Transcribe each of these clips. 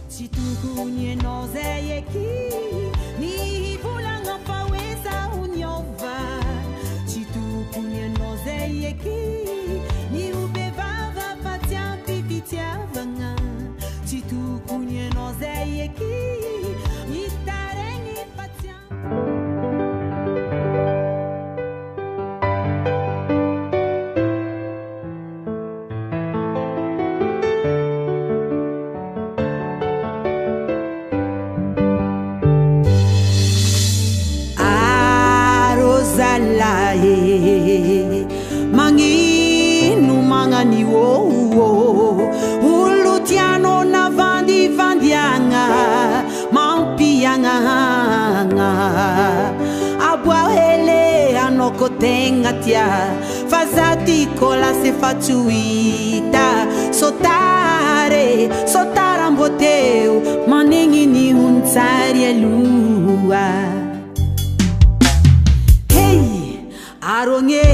Tsy tokony ianao zay eky ny volagna fa hoe zaho niova. Tsy tokony ianao zay eky ny obevava fa tsy ampy fitiavagna. Tsy tokony ianao zay eky ny taregny fa tsy ampy. Mangino magnani olo tiano na vandivandiagna mampiagna aboa hele anao ko tegna tia fa za ty kola se faccio ita sotara mbô teo manegny ny hontsary aloha. Aronye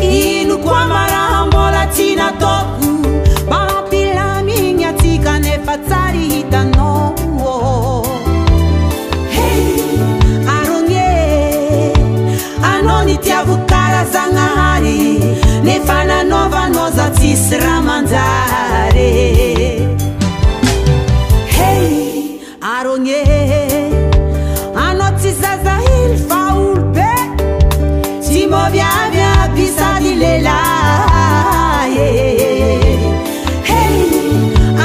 ino kwa maraha mbola tsy nataoko mampilamigny atsika nefa tsary hitanao. Aronye anao nitiavo karazanahary nefa nanaovanao za tsisy raha manjary. Aronye anao tsy zaza hely fa olobe moviavia pisati lelaye.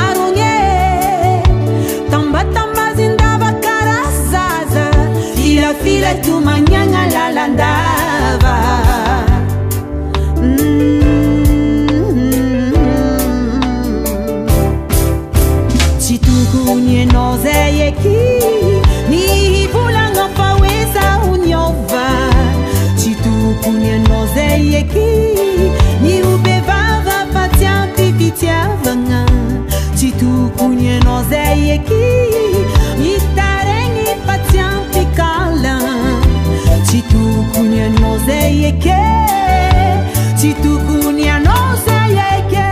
Aronye tamba zindava karazaza fila tu manyanga lalandava. Tsy tokony ianao zay eky ny volagna fa hoe zaho niova. Tsy tokony ianao zay eky ny obevava fa tsy ampy fitiavagna. Tsy tokony ianao zay eky ny taregny fa tsy ampy kala. Tsy tokony ianao zay eky. Tsy tokony ianao zay eky.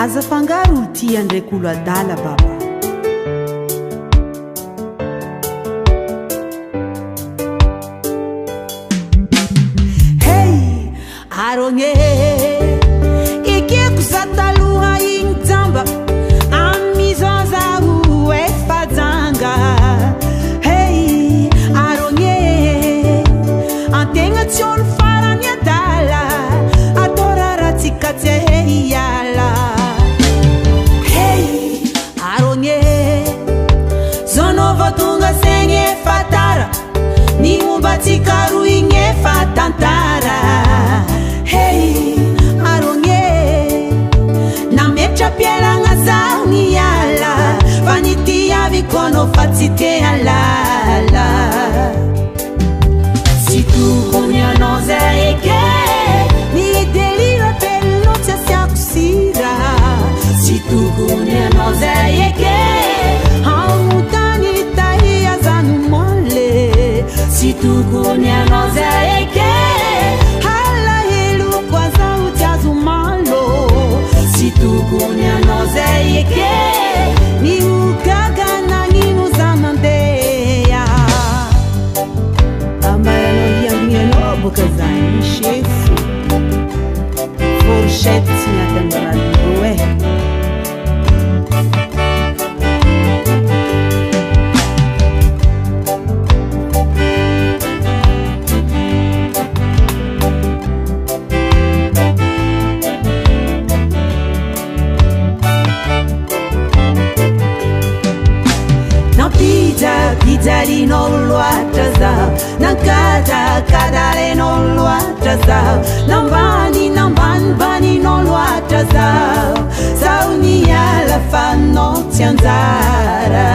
Aza fangaro olo tia ndraiky olo adala baba. Aronye ikeko za taloha igny jamba amizao zaho efa janga. Aronye antegna tsy olo farany adala atao rahatsika tsy hiala. Aronye zao nao vao tonga saigny efa tara ny mombatsika roa igny efa tantara. Aronye nametra pialagna zaho niala fa nitiaviko anao fa tsy te halala. Tsy tokony ianao zay eky ny delira pello tsy asiako sira. Tsy tokony ianao zay eky amotany tahia zany mole. Tsy tokony ianao zay eky tsy tokony ianao zay eky ny ogaga nagnino za mandeha. Ambaranao hiangianao boka zany chefo fourchette tsy miaty amin'ny radio Pizzarinao loatra zaho nankadakadarenao loatra zaho nambanibaninao loatra zaho niala fa anao tsy anjara.